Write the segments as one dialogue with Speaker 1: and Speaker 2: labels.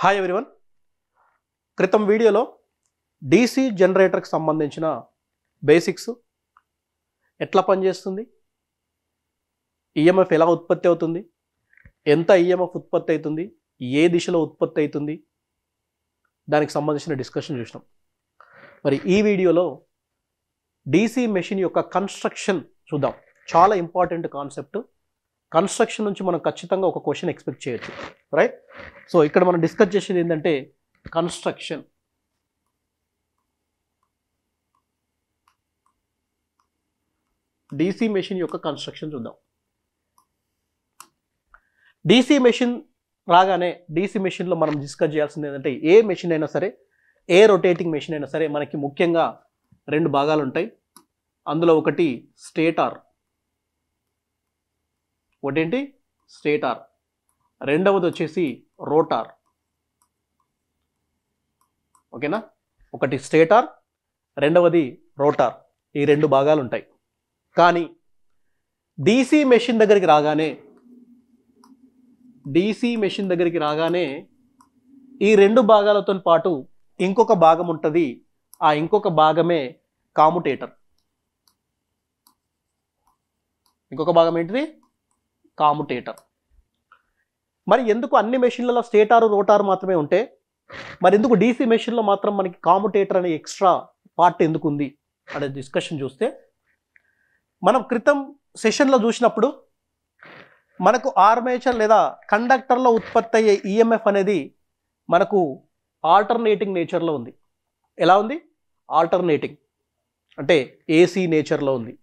Speaker 1: Hi everyone. క్రితం వీడియోలో DC జనరేటర్కి సంబంధించిన బేసిక్స్, ఎట్లా పనిచేస్తుంది, ఈఎంఎఫ్ ఎలా ఉత్పత్తి అవుతుంది, ఎంత ఈఎంఎఫ్ ఉత్పత్తి అవుతుంది, ఏ దిశలో ఉత్పత్తి అవుతుంది, దానికి సంబంధించిన డిస్కషన్ చూసినాం. మరి ఈ వీడియోలో డీసీ మెషిన్ యొక్క కన్స్ట్రక్షన్ చూద్దాం. చాలా ఇంపార్టెంట్ కాన్సెప్ట్. కన్స్ట్రక్షన్ నుంచి మనం ఖచ్చితంగా ఒక క్వశ్చన్ ఎక్స్పెక్ట్ చేయొచ్చు, రైట్? సో ఇక్కడ మనం డిస్కస్ చేసేది ఏంటంటే కన్స్ట్రక్షన్. డీసీ మెషిన్ యొక్క కన్స్ట్రక్షన్ చూద్దాం. డీసీ మెషిన్ రాగానే డీసీ మెషిన్లో మనం డిస్కస్ చేయాల్సింది ఏంటంటే ఏ మెషిన్ అయినా సరే, ఏ రొటేటింగ్ మెషిన్ అయినా సరే మనకి ముఖ్యంగా రెండు భాగాలు ఉంటాయి. అందులో ఒకటి స్టేటార్, ఒకటేంటి స్టేటార్, రెండవది వచ్చేసి రోటార్. ఓకేనా? ఒకటి స్టేటార్, రెండవది రోటార్. ఈ రెండు భాగాలు ఉంటాయి. కానీ డీసీ మెషిన్ దగ్గరికి రాగానే ఈ రెండు భాగాలతో పాటు ఇంకొక భాగం ఉంటుంది. ఆ ఇంకొక భాగమే కాముటేటర్. ఇంకొక భాగం ఏంటిది? కాముటేటర్. మరి ఎందుకు అన్ని మెషిన్లలో స్టేటారు రోటారు మాత్రమే ఉంటే మరి ఎందుకు డీసీ మెషిన్లో మాత్రం మనకి కాముటేటర్ అనే ఎక్స్ట్రా పార్ట్ ఎందుకు ఉంది అనే డిస్కషన్ చూస్తే, మనం క్రితం సెషన్లో చూసినప్పుడు మనకు ఆర్మేచర్ లేదా కండక్టర్లో ఉత్పత్తి అయ్యే ఈఎంఎఫ్ అనేది మనకు ఆల్టర్నేటింగ్ నేచర్లో ఉంది. ఎలా ఉంది? ఆల్టర్నేటింగ్ అంటే ఏసీ నేచర్లో ఉంది.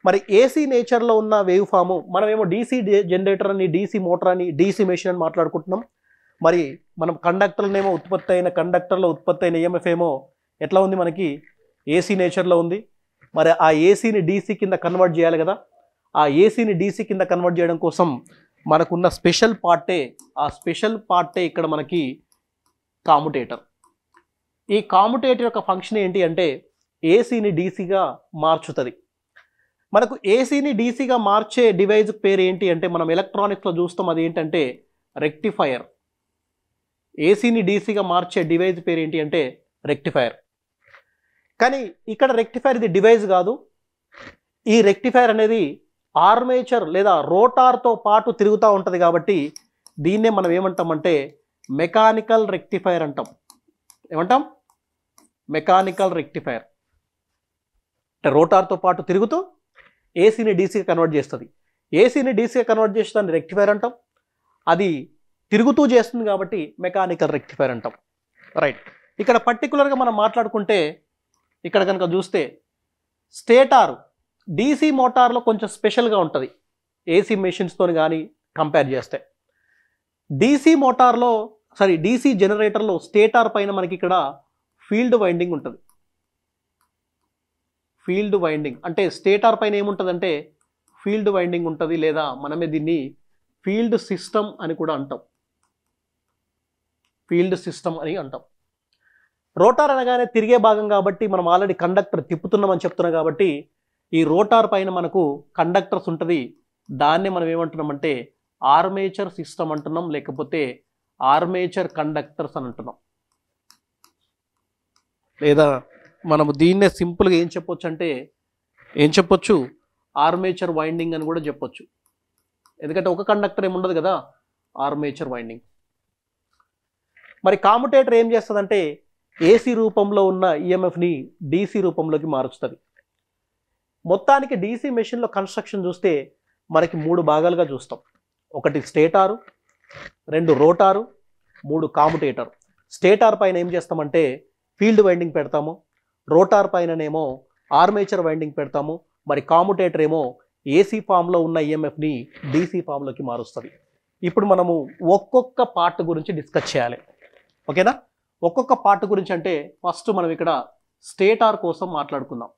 Speaker 1: మరి ఏసీ నేచర్లో ఉన్న వేవ్ ఫాము మనమేమో డీసీ జనరేటర్ అని, డీసీ మోటార్ అని, డీసీ మెషిన్ అని మాట్లాడుకుంటున్నాం. మరి మనం కండక్టర్లోనేమో కండక్టర్లో ఉత్పత్తి అయిన ఈఎంఎఫ్ ఏమో ఎట్లా ఉంది? మనకి ఏసీ నేచర్లో ఉంది. మరి ఆ ఏసీని డీసీ కింద కన్వర్ట్ చేయాలి కదా. ఆ ఏసీని డీసీ కింద కన్వర్ట్ చేయడం కోసం మనకున్న స్పెషల్ పార్టే ఇక్కడ మనకి కాముటేటర్. ఈ కాముటేటర్ యొక్క ఫంక్షన్ ఏంటి అంటే ఏసీని డీసీగా మార్చుతుంది. మనకు ఏసీని డీసీగా మార్చే డివైజ్ పేరు ఏంటి అంటే మనం ఎలక్ట్రానిక్స్లో చూస్తాం, అది ఏంటంటే రెక్టిఫైయర్. ఏసీని డీసీగా మార్చే డివైజ్ పేరు ఏంటి అంటే రెక్టిఫైయర్. కానీ ఇక్కడ రెక్టిఫైర్ ఇది డివైజ్ కాదు. ఈ రెక్టిఫైర్ అనేది ఆర్మేచర్ లేదా రోటార్తో పాటు తిరుగుతూ ఉంటుంది కాబట్టి దీన్నే మనం ఏమంటామంటే మెకానికల్ రెక్టిఫైర్ అంటాం. ఏమంటాం? Mechanical rectifier. అంటే రోటార్తో పాటు తిరుగుతూ ఏసీని డీసీగా కన్వర్ట్ చేస్తుంది. ఏసీని డీసీగా కన్వర్ట్ చేసి దాన్ని రెక్టిఫైర్ అంటాం. అది తిరుగుతూ చేస్తుంది కాబట్టి మెకానికల్ రెక్టిఫైర్ అంటాం, రైట్? ఇక్కడ పర్టికులర్గా మనం మాట్లాడుకుంటే ఇక్కడ కనుక చూస్తే స్టేటార్ డీసీ మోటార్లో కొంచెం స్పెషల్గా ఉంటుంది ఏసీ మెషిన్స్తో కానీ కంపేర్ చేస్తే. డీసీ జనరేటర్లో స్టేటార్ పైన మనకి ఇక్కడ ఫీల్డ్ వైండింగ్ ఉంటుంది. ఫీల్డ్ వైండింగ్ అంటే స్టేటార్ పైన ఏముంటుందంటే ఫీల్డ్ వైండింగ్ ఉంటుంది, లేదా మనమే దీన్ని ఫీల్డ్ సిస్టమ్ అని కూడా అంటాం. ఫీల్డ్ సిస్టమ్ అని అంటాం. రోటార్ అనగానే తిరిగే భాగం కాబట్టి మనం ఆల్రెడీ కండక్టర్ తిప్పుతున్నామని చెప్తున్నాం కాబట్టి ఈ రోటార్ పైన మనకు కండక్టర్స్ ఉంటుంది. దాన్నే మనం ఏమంటున్నామంటే ఆర్మేచర్ సిస్టమ్ అంటున్నాం, లేకపోతే ఆర్మేచర్ కండక్టర్స్ అని అంటున్నాం. లేదా మనము దీన్నే సింపుల్గా ఏం చెప్పొచ్చు ఆర్మేచర్ వైండింగ్ అని కూడా చెప్పొచ్చు. ఎందుకంటే ఒక కండక్టర్ ఏముండదు కదా, ఆర్మేచర్ వైండింగ్. మరి కాముటేటర్ ఏం చేస్తుందంటే ఏసీ రూపంలో ఉన్న ఈఎంఎఫ్ని డీసీ రూపంలోకి మారుస్తుంది. మొత్తానికి డీసీ మెషిన్లో కన్స్ట్రక్షన్ చూస్తే మనకి మూడు భాగాలుగా చూస్తాం. ఒకటి స్టేటారు, రెండు రోటారు, మూడు కాముటేటర్. స్టేటార్ పైన ఏం చేస్తామంటే ఫీల్డ్ వైండింగ్ పెడతాము, రోటార్ పైననేమో ఆర్మేచర్ వైండింగ్ పెడతాము, మరి కాముటేటర్ ఏమో ఏసీ ఫామ్లో ఉన్న ఈఎంఎఫ్ని డీసీ ఫామ్లోకి మారుస్తుంది. ఇప్పుడు మనము ఒక్కొక్క పార్ట్ గురించి డిస్కస్ చేయాలి, ఓకేనా? ఒక్కొక్క పార్ట్ గురించి అంటే ఫస్ట్ మనం ఇక్కడ స్టేటార్ కోసం మాట్లాడుకుందాం.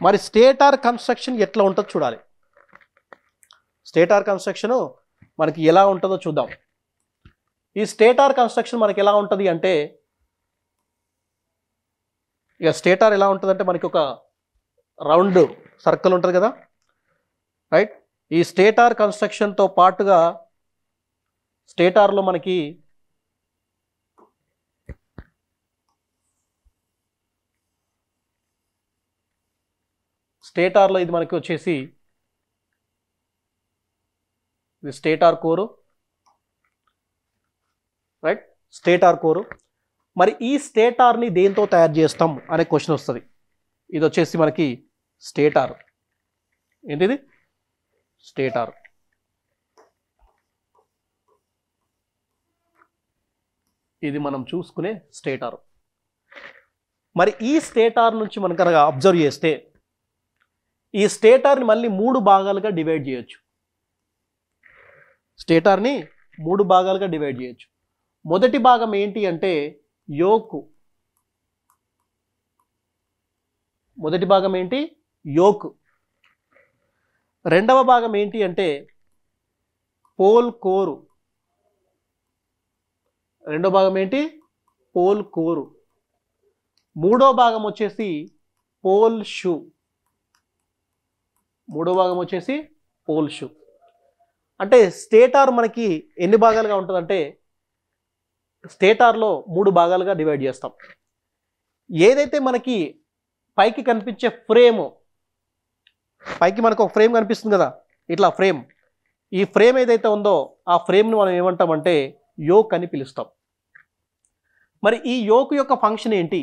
Speaker 1: మరి స్టేటార్ కన్స్ట్రక్షన్ ఎట్లా ఉంటుందో చూడాలి. స్టేటార్ కన్స్ట్రక్షన్ మనకి ఎలా ఉంటుందో చూద్దాం. ఈ స్టేటార్ కన్స్ట్రక్షన్ మనకి ఎలా ఉంటుంది అంటే, ఇక స్టేటార్ ఎలా ఉంటుందంటే మనకి ఒక రౌండ్ సర్కిల్ ఉంటుంది కదా, రైట్? ఈ స్టేటార్ కన్స్ట్రక్షన్తో పాటుగా స్టేటార్లో మనకి స్టేటార్లో ఇది మనకి వచ్చేసి ఇది స్టేటార్ కోరు, రైట్, స్టేటార్ కోరు. మరి ఈ స్టేటార్ని దేంతో తయారు చేస్తాం అనే క్వశ్చన్ వస్తుంది. ఇది వచ్చేసి మనకి స్టేటార్. ఏంటిది? స్టేటార్. ఇది మనం చూసుకునే స్టేటార్. మరి ఈ స్టేటార్ నుంచి మనం కనుక అబ్జర్వ్ చేస్తే ఈ స్టేటార్ని మళ్ళీ 3 భాగాలుగా డివైడ్ చేయొచ్చు. స్టేటార్ని 3 భాగాలుగా డివైడ్ చేయొచ్చు. మొదటి భాగం ఏంటి అంటే యోక్. మొదటి భాగం ఏంటి? యోక్. రెండవ భాగం ఏంటి అంటే పోల్ కోరు. రెండో భాగం ఏంటి? పోల్ కోరు. మూడో భాగం వచ్చేసి పోల్ షూ. మూడో భాగం వచ్చేసి పోల్ షూ. అంటే స్టేటార్ మనకి ఎన్ని భాగాలుగా ఉంటుందంటే స్టేటార్లో 3 భాగాలుగా డివైడ్ చేస్తాం. ఏదైతే మనకి పైకి కనిపించే ఫ్రేమ్, పైకి మనకు ఒక ఫ్రేమ్ కనిపిస్తుంది కదా, ఇట్లా ఫ్రేమ్, ఈ ఫ్రేమ్ ఏదైతే ఉందో ఆ ఫ్రేమ్ను మనం ఏమంటామంటే యోక్ అని పిలుస్తాం. మరి ఈ యోక్ యొక్క ఫంక్షన్ ఏంటి?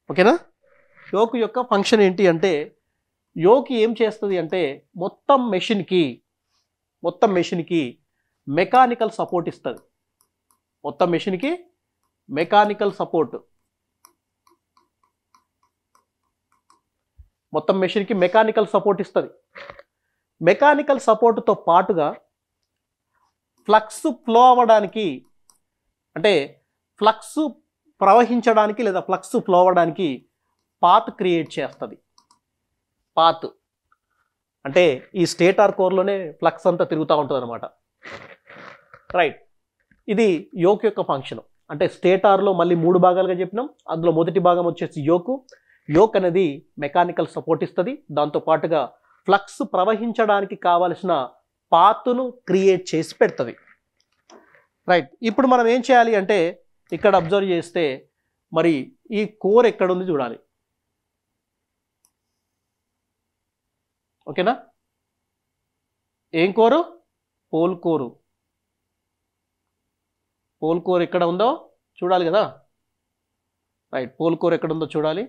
Speaker 1: ఓకేనా? యోక్ యొక్క ఫంక్షన్ ఏంటి అంటే యోక్ ఏం చేస్తుంది అంటే మొత్తం మెషిన్కి మెకానికల్ సపోర్ట్ ఇస్తుంది. మొత్తం మెషిన్కి మెకానికల్ సపోర్ట్. మొత్తం మెషిన్కి మెకానికల్ సపోర్ట్ ఇస్తుంది. మెకానికల్ సపోర్ట్తో పాటుగా ఫ్లక్స్ ఫ్లో అవ్వడానికి, అంటే ఫ్లక్స్ ప్రవహించడానికి లేదా ఫ్లక్స్ ఫ్లో అవ్వడానికి పాత్ క్రియేట్ చేస్తుంది. పాత్ అంటే ఈ స్టేటార్ కోర్లోనే ఫ్లక్స్ అంతా తిరుగుతూ ఉంటుంది అనమాట. రైట్, ఇది యోక్ యొక్క ఫంక్షన్. అంటే స్టేటార్లో మళ్ళీ 3 భాగాలుగా చెప్పినాం. అందులో మొదటి భాగం వచ్చేసి యోక్. యోక్ అనేది మెకానికల్ సపోర్ట్ ఇస్తుంది. దాంతోపాటుగా ఫ్లక్స్ ప్రవహించడానికి కావలసిన పాత్ను క్రియేట్ చేసి పెడుతుంది. రైట్, ఇప్పుడు మనం ఏం చేయాలి అంటే ఇక్కడ అబ్జర్వ్ చేస్తే మరి ఈ కోర్ ఎక్కడుంది చూడాలి. ఓకేనా? ఏం కోరు? పోల్ కోరు. పోల్ కోర్ ఎక్కడ ఉందో చూడాలి కదా. రైట్, పోల్ కోర్ ఎక్కడ ఉందో చూడాలి.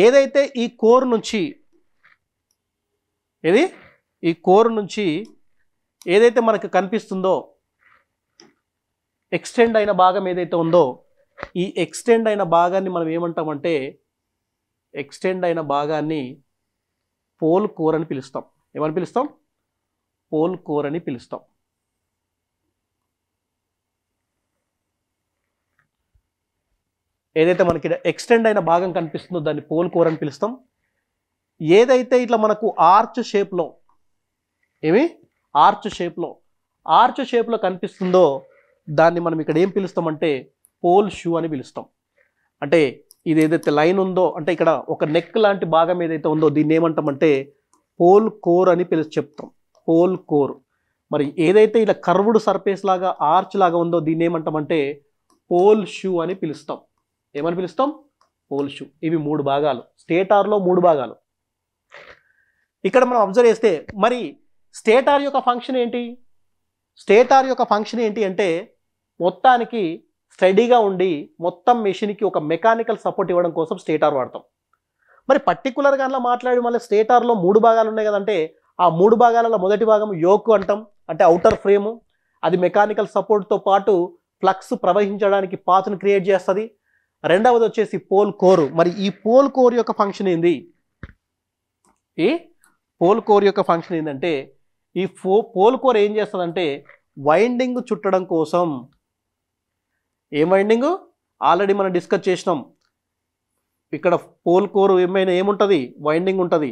Speaker 1: ఏదైతే ఈ కోర్ నుంచి ఏదైతే మనకు కనిపిస్తుందో ఎక్స్టెండ్ అయిన భాగం ఏదైతే ఉందో ఈ ఎక్స్టెండ్ అయిన భాగాన్ని మనం ఏమంటామంటే ఎక్స్టెండ్ అయిన భాగాన్ని పోల్ కోర్ అని పిలుస్తాం. ఏమని పిలుస్తాం? పోల్ కోర్ అని పిలుస్తాం. ఏదైతే మనకి ఎక్స్టెండ్ అయిన భాగం కనిపిస్తుందో దాన్ని పోల్ కోర్ అని పిలుస్తాం. ఏదైతే ఇట్లా మనకు ఆర్చ్ షేప్లో ఆర్చ్ షేప్లో కనిపిస్తుందో దాన్ని మనం ఇక్కడ ఏం పిలుస్తామంటే పోల్ షూ అని పిలుస్తాం. అంటే ఇది ఏదైతే లైన్ ఉందో, అంటే ఇక్కడ ఒక నెక్ లాంటి భాగం ఏదైతే ఉందో దీన్ని ఏమంటామంటే పోల్ కోర్ అని చెప్తాం. Pole core. మరి ఏదైతే ఇలా కర్వ్డ్ సర్ఫేస్ లాగా ఆర్చ్ లాగా ఉందో దీన్ని ఏమంటామంటే పోల్ షూ అని పిలుస్తాం. ఏమని పిలుస్తాం? Pole shoe. ఇవి 3 భాగాలు. స్టేటార్లో 3 భాగాలు. ఇక్కడ మనం అబ్జర్వ్ చేస్తే మరి స్టేటార్ యొక్క ఫంక్షన్ ఏంటి? స్టేటార్ యొక్క ఫంక్షన్ ఏంటి అంటే మొత్తానికి స్టడీగా ఉండి మొత్తం మెషిన్కి ఒక మెకానికల్ సపోర్ట్ ఇవ్వడం కోసం స్టేటార్ వాడతాం. మరి పర్టికులర్గా అలా మాట్లాడి మళ్ళీ స్టేటార్లో 3 భాగాలు ఉన్నాయి కదంటే ఆ 3 భాగాలలో మొదటి భాగం యోక్ అంటాం. అంటే అవుటర్ ఫ్రేము, అది మెకానికల్ సపోర్ట్తో పాటు ఫ్లక్స్ ప్రవహించడానికి పాత్ను క్రియేట్ చేస్తుంది. రెండవది వచ్చేసి పోల్ కోరు. మరి ఈ పోల్ కోర్ యొక్క ఫంక్షన్ ఏంది? ఈ పోల్ కోర్ యొక్క ఫంక్షన్ ఏంటంటే ఈ పోల్ కోర్ ఏం చేస్తుందంటే వైండింగ్ చుట్టడం కోసం. ఏం వైండింగ్? ఆల్రెడీ మనం డిస్కస్ చేసినాం. ఇక్కడ పోల్ కోర్ ఏముంటుంది? వైండింగ్ ఉంటుంది.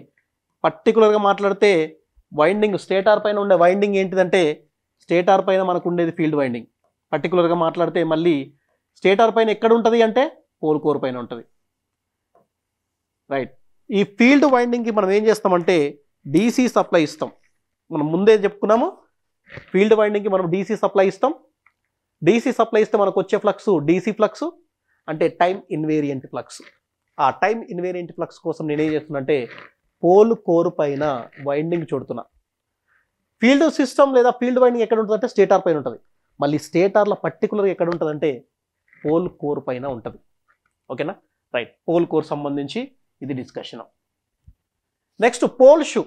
Speaker 1: పర్టికులర్గా మాట్లాడితే వైండింగ్ స్టేటార్ పైన ఉండే వైండింగ్ ఏంటిదంటే స్టేటార్ పైన మనకు ఉండేది ఫీల్డ్ వైండింగ్. పర్టికులర్గా మాట్లాడితే మళ్ళీ స్టేటార్ పైన ఎక్కడ ఉంటుంది అంటే పోల్ కోర్ పైన ఉంటుంది. రైట్, ఈ ఫీల్డ్ వైండింగ్కి మనం ఏం చేస్తామంటే డీసీ సప్లై ఇస్తాం. మనం ముందే చెప్పుకున్నాము, ఫీల్డ్ వైండింగ్కి మనం డీసీ సప్లై ఇస్తాం. డీసీ సప్లై ఇస్తే మనకు వచ్చే ఫ్లక్స్ డీసీ ఫ్లక్స్, అంటే టైం ఇన్వేరియంట్ ఫ్లక్స్. ఆ టైం ఇన్వేరియంట్ ఫ్లక్స్ కోసం నేనేం చేస్తున్నా అంటే పోల్ కోర్ పైన వైండింగ్ చూడుతున్నా. ఫీల్డ్ సిస్టమ్ లేదా ఫీల్డ్ వైండింగ్ ఎక్కడ ఉంటుంది అంటే స్టేటార్ పైన ఉంటుంది. మళ్ళీ స్టేటార్లో పర్టికులర్గా ఎక్కడ ఉంటుంది అంటే పోల్ కోర్ పైన ఉంటుంది. ఓకేనా, రైట్. పోల్ కోర్ సంబంధించి ఇది డిస్కషన్. Next pole shoe.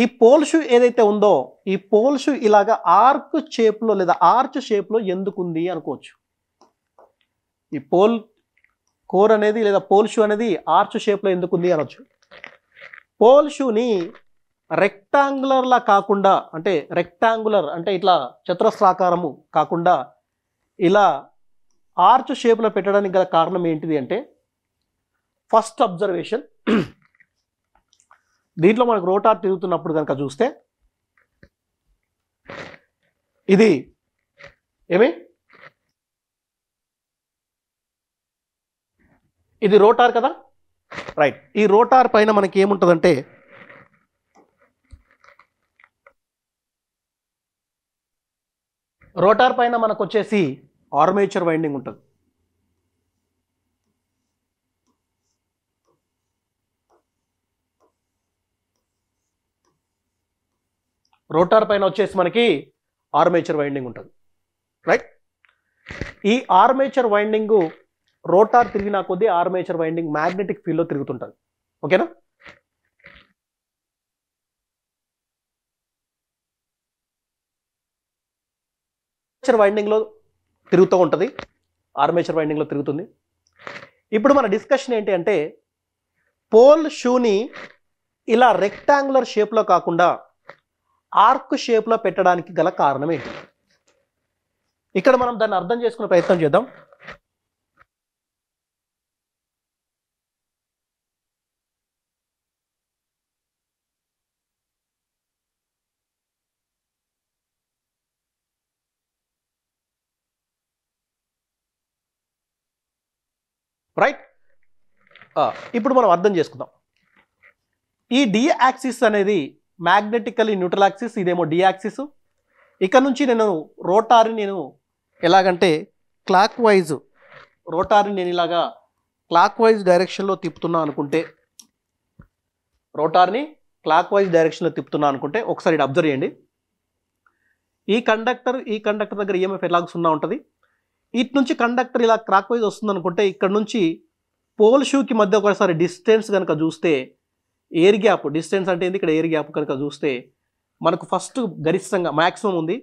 Speaker 1: ఈ పోల్ షూ ఏదైతే ఉందో ఈ పోల్ షూ ఇలాగా ఆర్క్ షేప్లో లేదా ఆర్చ్ షేప్లో ఎందుకు ఉంది అనుకోవచ్చు. ఈ పోల్ కోర్ అనేది లేదా పోల్ షూ అనేది ఆర్చ్ షేప్లో ఎందుకు ఉంది అనొచ్చు. పోల్ షూని రెక్టాంగులర్లా కాకుండా, అంటే రెక్టాంగులర్ అంటే ఇట్లా చతురస్రాకారము కాకుండా ఇలా ఆర్చ్ షేప్లో పెట్టడానికి గల కారణం ఏంటిది అంటే ఫస్ట్ అబ్జర్వేషన్, దీంట్లో మనకు రోటార్ తిరుగుతున్నప్పుడు కనుక చూస్తే ఇది ఇది రోటార్ కదా, రైట్. ఈ రోటార్ పైన మనకి ఏముంటుందంటే రోటార్ పైన మనకు వచ్చేసి ఆర్మేచర్ వైండింగ్ ఉంటుంది. రోటార్ పైన వచ్చేసి మనకి ఆర్మేచర్ వైండింగ్ ఉంటుంది, రైట్. ఈ ఆర్మేచర్ వైండింగ్ రోటార్ తిరిగిన కొద్దీ ఆర్మేచర్ వైండింగ్ మ్యాగ్నెటిక్ ఫీల్డ్లో తిరుగుతుంటుంది. ఓకేనా, వైండింగ్లో తిరుగుతూ ఉంటుంది, ఆర్మేచర్ వైండింగ్లో తిరుగుతుంది. ఇప్పుడు మన డిస్కషన్ ఏంటి అంటే పోల్ షూని ఇలా రెక్టాంగులర్ షేప్లో కాకుండా ఆర్క్ షేప్లో పెట్టడానికి గల కారణం ఏంటి? ఇక్కడ మనం దాన్ని అర్థం చేసుకునే ప్రయత్నం చేద్దాం. రైట్, ఇప్పుడు మనం అర్థం చేసుకుందాం. ఈ డి యాక్సిస్ అనేది మ్యాగ్నెటికల్లీ న్యూట్రల్ యాక్సిస్, ఇదేమో డి యాక్సిస్. ఇక్కడ నుంచి నేను రోటార్ని ఎలాగంటే క్లాక్ వైజ్ రోటార్ని నేను ఇలాగా క్లాక్ వైజ్ డైరెక్షన్లో తిప్పుతున్నా అనుకుంటే, రోటార్ని క్లాక్ వైజ్ డైరెక్షన్లో తిప్పుతున్నా అనుకుంటే ఒకసారి ఇది అబ్జర్వ్ చేయండి. ఈ కండక్టర్ దగ్గర ఈఎంఎఫ్ ఎలాగ 0 ఉంటుంది. ఇటు నుంచి కండక్టర్ ఇలా క్లాక్ వైజ్ వస్తుంది అనుకుంటే ఇక్కడ నుంచి పోల్ షూకి మధ్య ఒకసారి డిస్టెన్స్ కనుక చూస్తే ఎయిర్ గ్యాప్, డిస్టెన్స్ అంటే ఏంది, ఇక్కడ ఎయిర్ గ్యాప్ కనుక చూస్తే మనకు ఫస్ట్ గరిష్టంగా మ్యాక్సిమం ఉంది,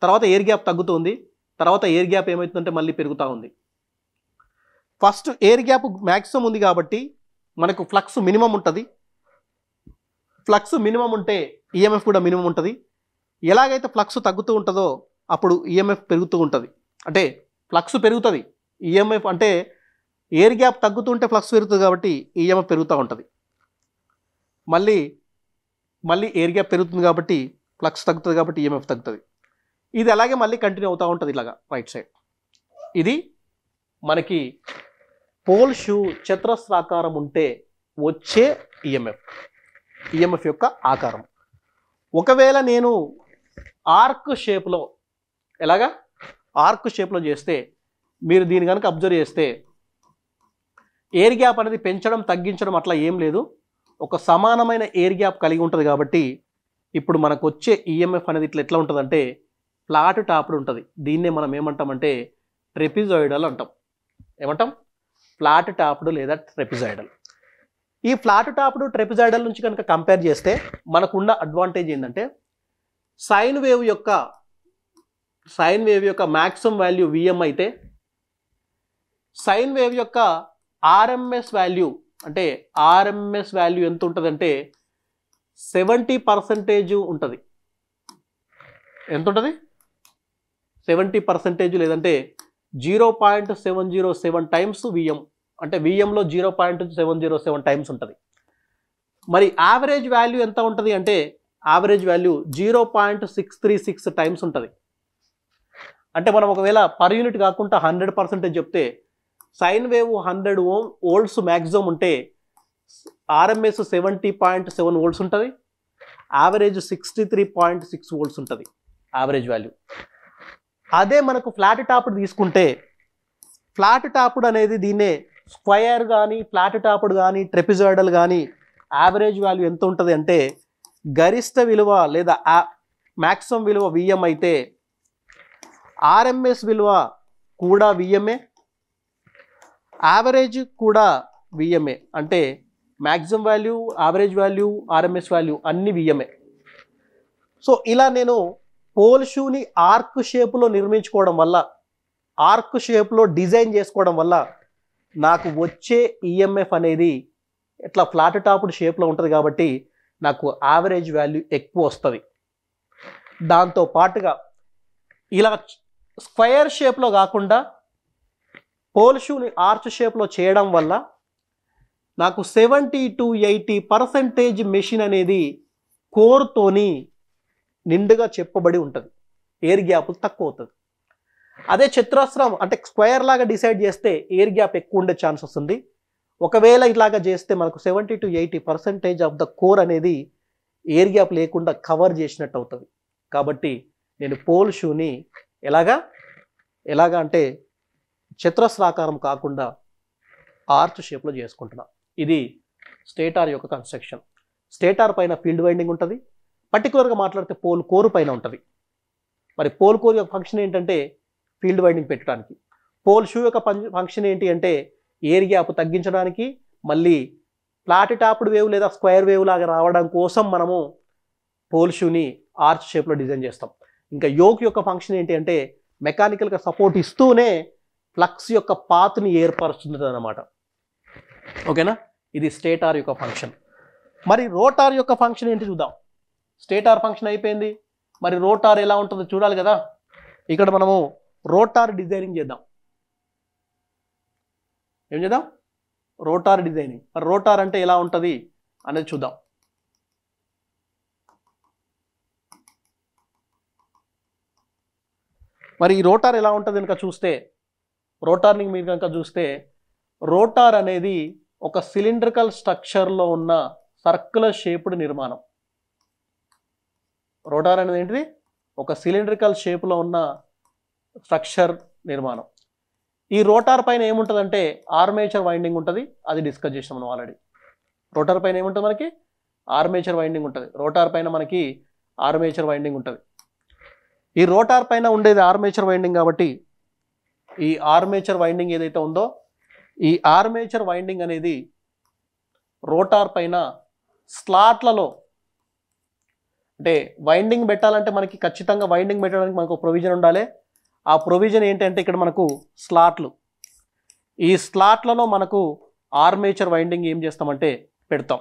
Speaker 1: తర్వాత ఎయిర్ గ్యాప్ తగ్గుతుంది, తర్వాత ఎయిర్ గ్యాప్ ఏమవుతుందంటే మళ్ళీ పెరుగుతూ ఉంది. ఫస్ట్ ఎయిర్ గ్యాప్ మ్యాక్సిమం ఉంది కాబట్టి మనకు ఫ్లక్స్ మినిమం ఉంటుంది. ఫ్లక్స్ మినిమం ఉంటే ఈఎంఎఫ్ కూడా మినిమం ఉంటుంది. ఎలాగైతే ఫ్లక్స్ తగ్గుతూ ఉంటుందో అప్పుడు ఈఎంఎఫ్ పెరుగుతూ ఉంటుంది. అంటే ఫ్లక్స్ పెరుగుతుంది, ఈఎంఎఫ్ అంటే ఎయిర్ గ్యాప్ తగ్గుతుంటే ఫ్లక్స్ పెరుగుతుంది కాబట్టి ఈఎంఎఫ్ పెరుగుతూ ఉంటుంది. మళ్ళీ ఎయిర్ గ్యాప్ పెరుగుతుంది కాబట్టి ఫ్లక్స్ తగ్గుతుంది కాబట్టి ఈఎంఎఫ్ తగ్గుతుంది. ఇది అలాగే మళ్ళీ కంటిన్యూ అవుతూ ఉంటుంది ఇలాగా రైట్ సైడ్. ఇది మనకి పోల్ షూ చతురస్రాకారం ఉంటే వచ్చే ఈఎంఎఫ్ యొక్క ఆకారం. ఒకవేళ నేను ఆర్క్ షేప్లో ఆర్క్ షేప్లో చేస్తే మీరు దీన్ని కనుక అబ్జర్వ్ చేస్తే ఎయిర్ గ్యాప్ అనేది పెంచడం తగ్గించడం అట్లా ఏం లేదు, ఒక సమానమైన ఎయిర్ గ్యాప్ కలిగి ఉంటుంది. కాబట్టి ఇప్పుడు మనకు వచ్చే ఈఎంఎఫ్ అనేది ఎట్లా ఉంటుందంటే ఫ్లాట్ టాప్డ్ ఉంటుంది. దీన్నే మనం ఏమంటామంటే ట్రెపిజాయిడల్ అంటాం. ఏమంటాం? ఫ్లాట్ టాప్డ్ లేదా ట్రెపిజాయిడల్. ఈ ఫ్లాట్ టాప్డ్ ట్రెపిజాయిడల్ నుంచి కనుక కంపేర్ చేస్తే మనకున్న అడ్వాంటేజ్ ఏంటంటే సైన్ వేవ్ యొక్క మ్యాక్సిమం వాల్యూ విఎం అయితే సైన్ వేవ్ యొక్క ఆర్ఎంఎస్ వాల్యూ ఎంత ఉంటుందంటే 70% ఉంటుంది. ఎంత ఉంటుంది? 70% లేదంటే 0.707 టైమ్స్ విఎం, అంటే విఎంలో 0.707 టైమ్స్ ఉంటుంది. మరి యావరేజ్ వాల్యూ ఎంత ఉంటుంది అంటే యావరేజ్ వాల్యూ 0.636 టైమ్స్ ఉంటుంది. అంటే మనం ఒకవేళ పర్ యూనిట్ కాకుండా 100% చెప్తే సైన్ వేవ్ 100 వోల్ట్స్ మ్యాక్సిమం ఉంటే ఆర్ఎంఎస్ 70.7 వోల్ట్స్ ఉంటుంది. యావరేజ్ 63.6 వోల్ట్స్ ఉంటుంది యావరేజ్ వాల్యూ. అదే మనకు ఫ్లాట్ టాప్డ్ తీసుకుంటే ఫ్లాట్ టాప్డ్ అనేది దీన్నే స్క్వయర్ కానీ ఫ్లాట్ టాప్డ్ కానీ ట్రెపిజాయిడల్ కానీ యావరేజ్ వాల్యూ ఎంత ఉంటుంది అంటే గరిష్ట విలువ లేదా మ్యాక్సిమం విలువ విఎం అయితే ఆర్ఎంఎస్ విలువ కూడా విఎంఏ, యావరేజ్ కూడా విఎంఏ. అంటే maximum value, average value, RMS value అన్ని విఎంఏ. సో ఇలా నేను పోల్ షూని ఆర్క్ షేప్లో నిర్మించుకోవడం వల్ల, ఆర్క్ షేప్లో డిజైన్ చేసుకోవడం వల్ల నాకు వచ్చే ఈఎంఎఫ్ అనేది ఇట్లా ఫ్లాట్ టాప్డ్ షేప్లో ఉంటుంది కాబట్టి నాకు యావరేజ్ వాల్యూ ఎక్కువ వస్తుంది. దాంతో పాటుగా ఇలా స్క్వయర్ షేప్లో కాకుండా పోల్ షూని ఆర్చ్ షేప్లో చేయడం వల్ల నాకు 70 to 80% మెషిన్ అనేది కోర్తోని నిండుగా చెప్పబడి ఉంటుంది, ఎయిర్ గ్యాప్ తక్కువ అవుతుంది. అదే చతురస్రం అంటే స్క్వేర్ లాగా డిసైడ్ చేస్తే ఎయిర్ గ్యాప్ ఎక్కువ ఉండే ఛాన్స్ వస్తుంది. ఒకవేళ ఇలాగా చేస్తే మనకు 70 to 80% ఆఫ్ ద కోర్ అనేది ఎయిర్ గ్యాప్ లేకుండా కవర్ చేసినట్టు అవుతుంది. కాబట్టి నేను పోల్ షూని ఎలాగా అంటే చతురస్రాకారం కాకుండా ఆర్చ్ షేప్లో చేసుకుంటున్నా. ఇది స్టేటార్ యొక్క కన్స్ట్రక్షన్. స్టేటార్ పైన ఫీల్డ్ వైండింగ్ ఉంటుంది, పర్టికులర్గా మాట్లాడితే పోల్ కోర్ పైన ఉంటుంది. మరి పోల్ కోర్ యొక్క ఫంక్షన్ ఏంటంటే ఫీల్డ్ వైండింగ్ పెట్టడానికి. పోల్ షూ యొక్క ఫంక్షన్ ఏంటి అంటే ఎయిర్ గ్యాప్ తగ్గించడానికి, మళ్ళీ ఫ్లాట్ టాప్డ్ వేవ్ లేదా స్క్వేర్ వేవ్ లాగా రావడం కోసం మనము పోల్ షూని ఆర్చ్ షేప్లో డిజైన్ చేస్తాం. ఇంకా యోక్ యొక్క ఫంక్షన్ ఏంటి అంటే మెకానికల్గా సపోర్ట్ ఇస్తూనే ఫ్లక్స్ యొక్క పాత్ని ఏర్పరుస్తుంది అన్నమాట. ఓకేనా, ఇది స్టేటార్ యొక్క ఫంక్షన్. మరి రోటార్ యొక్క ఫంక్షన్ ఏంటి చూద్దాం. స్టేటార్ ఫంక్షన్ అయిపోయింది, మరి రోటార్ ఎలా ఉంటుందో చూడాలి కదా. ఇక్కడ మనము రోటార్ డిజైనింగ్ చేద్దాం. ఏం చేద్దాం? Rotor designing. మరి రోటార్ అంటే ఎలా ఉంటుంది అనేది చూద్దాం. మరి ఈ రోటార్ ఎలా ఉంటుంది కనుక చూస్తే, రోటార్ని మీరు కనుక చూస్తే, రోటార్ అనేది ఒక సిలిండ్రికల్ స్ట్రక్చర్లో ఉన్న సర్క్యులర్ షేప్డ్ నిర్మాణం. రోటార్ అనేది ఏంటిది? ఒక సిలిండ్రికల్ షేప్లో ఉన్న స్ట్రక్చర్ నిర్మాణం. ఈ రోటార్ పైన ఏముంటుందంటే ఆర్మేచర్ వైండింగ్ ఉంటుంది, అది డిస్కస్ చేసాం మనం ఆల్రెడీ. రోటార్ పైన ఏముంటుంది? మనకి ఆర్మేచర్ వైండింగ్ ఉంటుంది. రోటార్ పైన మనకి ఆర్మేచర్ వైండింగ్ ఉంటుంది. ఈ రోటార్ పైన ఉండేది ఆర్మేచర్ వైండింగ్ కాబట్టి ఈ ఆర్మేచర్ వైండింగ్ ఏదైతే ఉందో ఈ ఆర్మేచర్ వైండింగ్ అనేది రోటార్ పైన స్లాట్లలో, అంటే వైండింగ్ పెట్టాలంటే మనకి ఖచ్చితంగా వైండింగ్ పెట్టడానికి మనకు ప్రొవిజన్ ఉండాలి. ఆ ప్రొవిజన్ ఏంటంటే ఇక్కడ మనకు స్లాట్లు, ఈ స్లాట్లలో మనకు ఆర్మేచర్ వైండింగ్ ఏం చేస్తామంటే పెడతాం.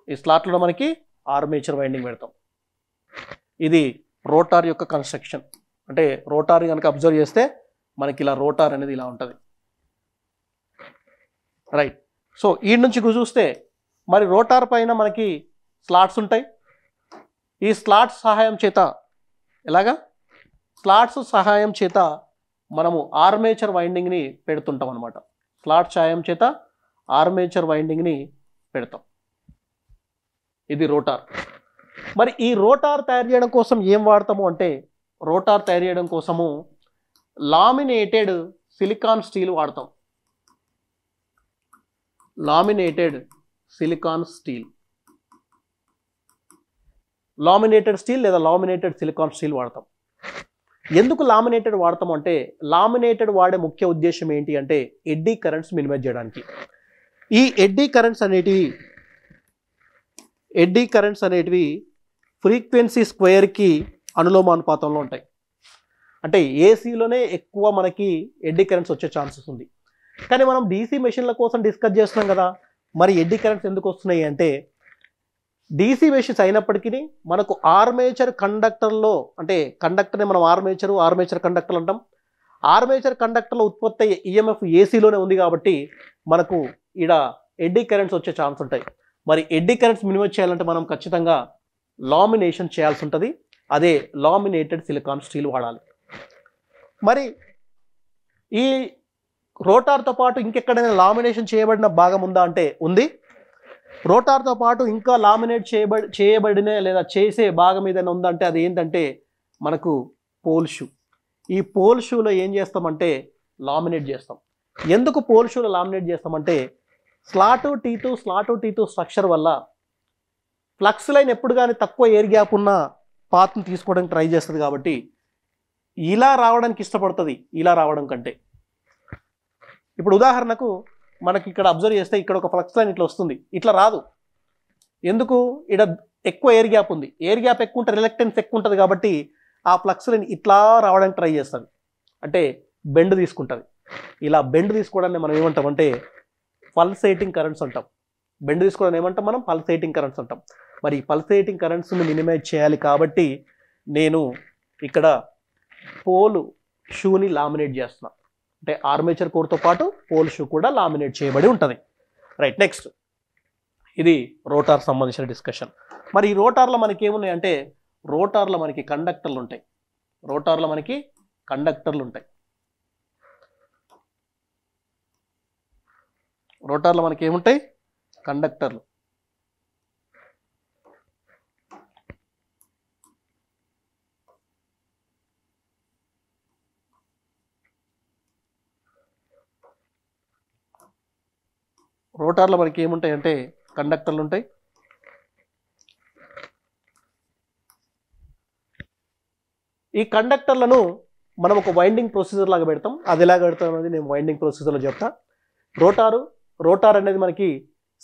Speaker 1: ఈ స్లాట్లలో మనకి ఆర్మేచర్ వైండింగ్ పెడతాం. ఇది రోటార్ యొక్క కన్స్ట్రక్షన్. అంటే రోటార్ కనుక అబ్జర్వ్ చేస్తే మనకి ఇలా రోటార్ అనేది ఇలా ఉంటుంది. రైట్. సో ఈ నుంచి చూస్తే మరి రోటార్ పైన మనకి స్లాట్స్ ఉంటాయి. ఈ స్లాట్స్ సహాయం చేత స్లాట్స్ సహాయం చేత మనము ఆర్మేచర్ వైండింగ్ని పెడుతుంటాం అనమాట. స్లాట్ సహాయం చేత ఆర్మేచర్ వైండింగ్ని పెడతాం. ఇది రోటార్. మరి ఈ రోటార్ తయారు చేయడం కోసం ఏం వాడతాము అంటే, రోటార్ తయారు చేయడం కోసము లామినేటెడ్ సిలికాన్ స్టీల్ వాడతాం. Laminated silicon steel, laminated steel లేదా లామినేటెడ్ సిలికాన్ స్టీల్ వాడతాం. ఎందుకు లామినేటెడ్ వాడతాం అంటే, లామినేటెడ్ వాడే ముఖ్య ఉద్దేశం ఏంటి అంటే ఎడ్డీ కరెంట్స్ మినిమైజ్ చేయడానికి. ఈ ఎడ్డీ కరెంట్స్ అనేటివి ఫ్రీక్వెన్సీ స్క్వేర్కి అనులోమానుపాతంలో ఉంటాయి. అంటే ఏసీలోనే ఎక్కువ మనకి ఎడ్డీ కరెంట్స్ వచ్చే ఛాన్సెస్ ఉంది. కానీ మనం డీసీ మెషిన్ల కోసం డిస్కస్ చేస్తున్నాం కదా. మరి ఎడ్డీ కరెంట్స్ ఎందుకు వస్తున్నాయి అంటే, డీసీ మెషిన్స్ అయినప్పటికీ మనకు ఆర్మేచర్ కండక్టర్లో, అంటే కండక్టర్ని మనం ఆర్మేచర్ కండక్టర్ అంటాం. ఆర్మేచర్ కండక్టర్లో ఉత్పత్తి అయ్యే ఈఎంఎఫ్ ఏసీలోనే ఉంది కాబట్టి మనకు ఈడ ఎడ్డీ కరెంట్స్ వచ్చే ఛాన్స్ ఉంటాయి. మరి ఎడ్డీ కరెంట్స్ మినిమైజ్ చేయాలంటే మనం ఖచ్చితంగా లామినేషన్ చేయాల్సి ఉంటుంది. అదే లామినేటెడ్ సిలికాన్ స్టీల్ వాడాలి. మరి ఈ రోటార్తో పాటు ఇంకెక్కడైనా లామినేషన్ చేయబడిన భాగం ఉందా అంటే ఉంది. రోటార్తో పాటు ఇంకా లామినేట్ చేయబడిన లేదా చేసే భాగం ఏదైనా ఉందంటే అది ఏంటంటే మనకు పోల్ షూ. ఈ పోల్ షూలో ఏం చేస్తామంటే లామినేట్ చేస్తాం. ఎందుకు పోల్ షూలో లామినేట్ చేస్తామంటే స్లాట్ T2 స్ట్రక్చర్ వల్ల ఫ్లక్స్ లైన్ ఎప్పుడు కానీ తక్కువ ఎయిర్ గ్యాప్ ఉన్న పాత్ని తీసుకోవడానికి ట్రై చేస్తుంది కాబట్టి ఇలా రావడానికి ఇష్టపడుతుంది ఇలా రావడం కంటే. ఇప్పుడు ఉదాహరణకు మనకి ఇక్కడ అబ్జర్వ్ చేస్తే ఇక్కడ ఒక ఫ్లక్స్ లైన్ ఇట్లా వస్తుంది, ఇట్లా రాదు. ఎందుకు? ఇక్కడ ఎక్కువ ఎయిర్ గ్యాప్ ఉంది, ఎయిర్ గ్యాప్ ఎక్కువ ఉంటే రిలక్టెన్స్ ఎక్కువ ఉంటుంది కాబట్టి ఆ ఫ్లక్స్ లైన్ ఇట్లా రావడానికి ట్రై చేస్తుంది, అంటే బెండ్ తీసుకుంటుంది. ఇలా బెండ్ తీసుకోవడాన్ని మనం ఏమంటామంటే పల్సేటింగ్ కరెంట్స్ అంటాం. బెండ్ తీసుకోవడం ఏమంటాం మనం? పల్సేటింగ్ కరెంట్స్ అంటాం. మరి ఈ పల్సేటింగ్ కరెంట్స్ని మినిమైజ్ చేయాలి కాబట్టి నేను ఇక్కడ పోల్ షూని లామినేట్ చేస్తున్నా. అంటే ఆర్మేచర్ కోర్తో పాటు పోల్ షూ కూడా లామినేట్ చేయబడి ఉంటుంది. రైట్, నెక్స్ట్ ఇది రోటార్ సంబంధించిన డిస్కషన్. మరి ఈ రోటార్లో మనకి ఏమున్నాయంటే రోటార్లో మనకి కండక్టర్లు ఉంటాయి. రోటార్లో మనకి కండక్టర్లు ఉంటాయి. రోటార్లో మనకి ఏముంటాయి? కండక్టర్లు. రోటార్లో మనకి ఏముంటాయి అంటే కండక్టర్లు ఉంటాయి. ఈ కండక్టర్లను మనం ఒక వైండింగ్ ప్రొసీజర్ లాగా పెడతాం. అది ఎలా పెడతాం అనేది నేను వైండింగ్ ప్రొసీజర్లో చెప్తా. రోటార్ అనేది మనకి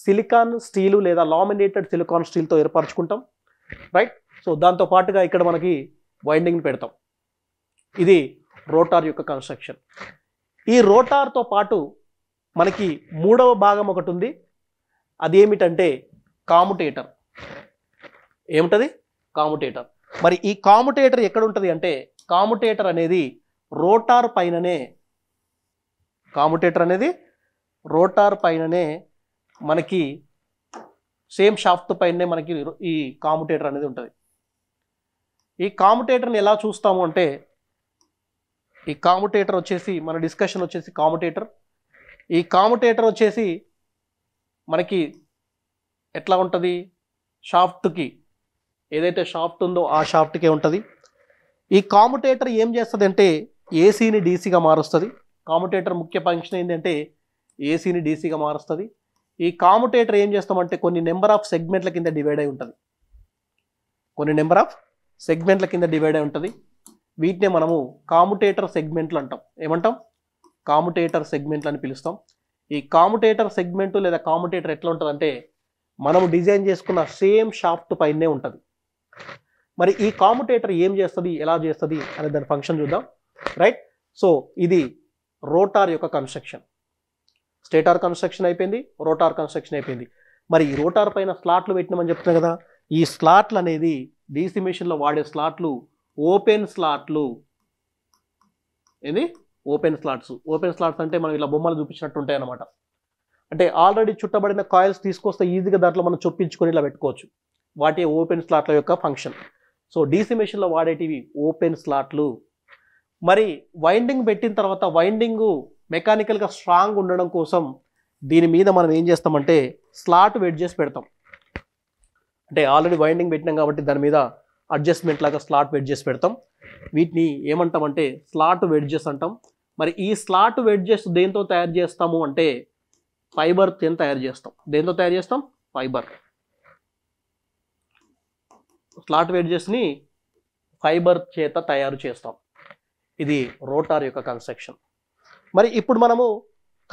Speaker 1: సిలికాన్ స్టీలు లేదా లామినేటెడ్ సిలికాన్ స్టీల్తో ఏర్పరచుకుంటాం. రైట్, సో దాంతో పాటుగా ఇక్కడ మనకి వైండింగ్ని పెడతాం. ఇది రోటార్ యొక్క కన్స్ట్రక్షన్. ఈ రోటార్తో పాటు మనకి మూడవ భాగం ఒకటి ఉంది. అదేమిటంటే కాముటేటర్. ఏమిటది? కాముటేటర్. మరి ఈ కాముటేటర్ ఎక్కడ ఉంటుంది అంటే కాముటేటర్ అనేది రోటార్ పైననే మనకి సేమ్ షాఫ్ట్ పైనే మనకి ఈ కాముటేటర్ అనేది ఉంటుంది. ఈ కాముటేటర్ని ఎలా చూస్తాము అంటే ఈ కాముటేటర్ వచ్చేసి మన డిస్కషన్ వచ్చేసి కాముటేటర్. ఈ కాముటేటర్ వచ్చేసి మనకి ఎట్లా ఉంటుంది? షాఫ్ట్కి ఏదైతే షాఫ్ట్ ఉందో ఆ షాఫ్ట్కే ఉంటుంది. ఈ కాముటేటర్ ఏం చేస్తుంది అంటే ఏసీని డీసీగా మారుస్తుంది. కాముటేటర్ ముఖ్య ఫంక్షన్ ఏంటంటే ఏసీని డీసీగా మారుస్తుంది. ఈ కాముటేటర్ ఏం చేస్తామంటే కొన్ని నెంబర్ ఆఫ్ సెగ్మెంట్ల కింద డివైడ్ అయి ఉంటుంది. వీటినే మనము కాముటేటర్ సెగ్మెంట్లు అంటాం. ఏమంటాం? కాముటేటర్ సెగ్మెంట్లు అని పిలుస్తాం. ఈ కాముటేటర్ సెగ్మెంట్ లేదా కాముటేటర్ ఎట్లా ఉంటుంది అంటే మనము డిజైన్ చేసుకున్న సేమ్ షాఫ్ట్ పైనే ఉంటుంది. మరి ఈ కాముటేటర్ ఏం చేస్తుంది, ఎలా చేస్తుంది అనే దాని ఫంక్షన్ చూద్దాం. రైట్, సో ఇది రోటార్ యొక్క కన్స్ట్రక్షన్. స్టేటార్ కన్స్ట్రక్షన్ అయిపోయింది, రోటార్ కన్స్ట్రక్షన్ అయిపోయింది. మరి ఈ రోటార్ పైన స్లాట్లు పెట్టినామని చెప్తున్నాం కదా. ఈ స్లాట్లు అనేది డీసీ మెషిన్లో వాడే స్లాట్లు ఓపెన్ స్లాట్లు. ఓపెన్ స్లాట్స్ అంటే మనం ఇలా బొమ్మలు చూపించినట్టు ఉంటాయి అన్నమాట. అంటే ఆల్రెడీ చుట్టబడిన కాయిల్స్ తీసుకొస్తే ఈజీగా దాంట్లో మనం చొప్పించుకొని ఇలా పెట్టుకోవచ్చు. వాటి ఓపెన్ స్లాట్ల యొక్క ఫంక్షన్. సో డీసీ మెషిన్లో వాడేటివి ఓపెన్ స్లాట్లు. మరి వైండింగ్ పెట్టిన తర్వాత వైండింగ్ మెకానికల్గా స్ట్రాంగ్ ఉండడం కోసం దీని మీద మనం ఏం చేస్తామంటే స్లాట్ వెడ్ చేసి పెడతాం. అంటే ఆల్రెడీ వైండింగ్ పెట్టినాం కాబట్టి దాని మీద అడ్జస్ట్మెంట్ లాగా స్లాట్ వెడ్ చేసి పెడతాం. వీటిని ఏమంటామంటే స్లాట్ వెడ్జెస్ అంటాం. మరి ఈ స్లాట్ వెడ్జెస్ దేంతో తయారు చేస్తాము అంటే ఫైబర్ తయారు చేస్తాం. దేంతో తయారు చేస్తాం? ఫైబర్. స్లాట్ వెడ్జెస్ని ఫైబర్ చేత తయారు చేస్తాం. ఇది రోటార్ యొక్క కన్స్ట్రక్షన్. మరి ఇప్పుడు మనము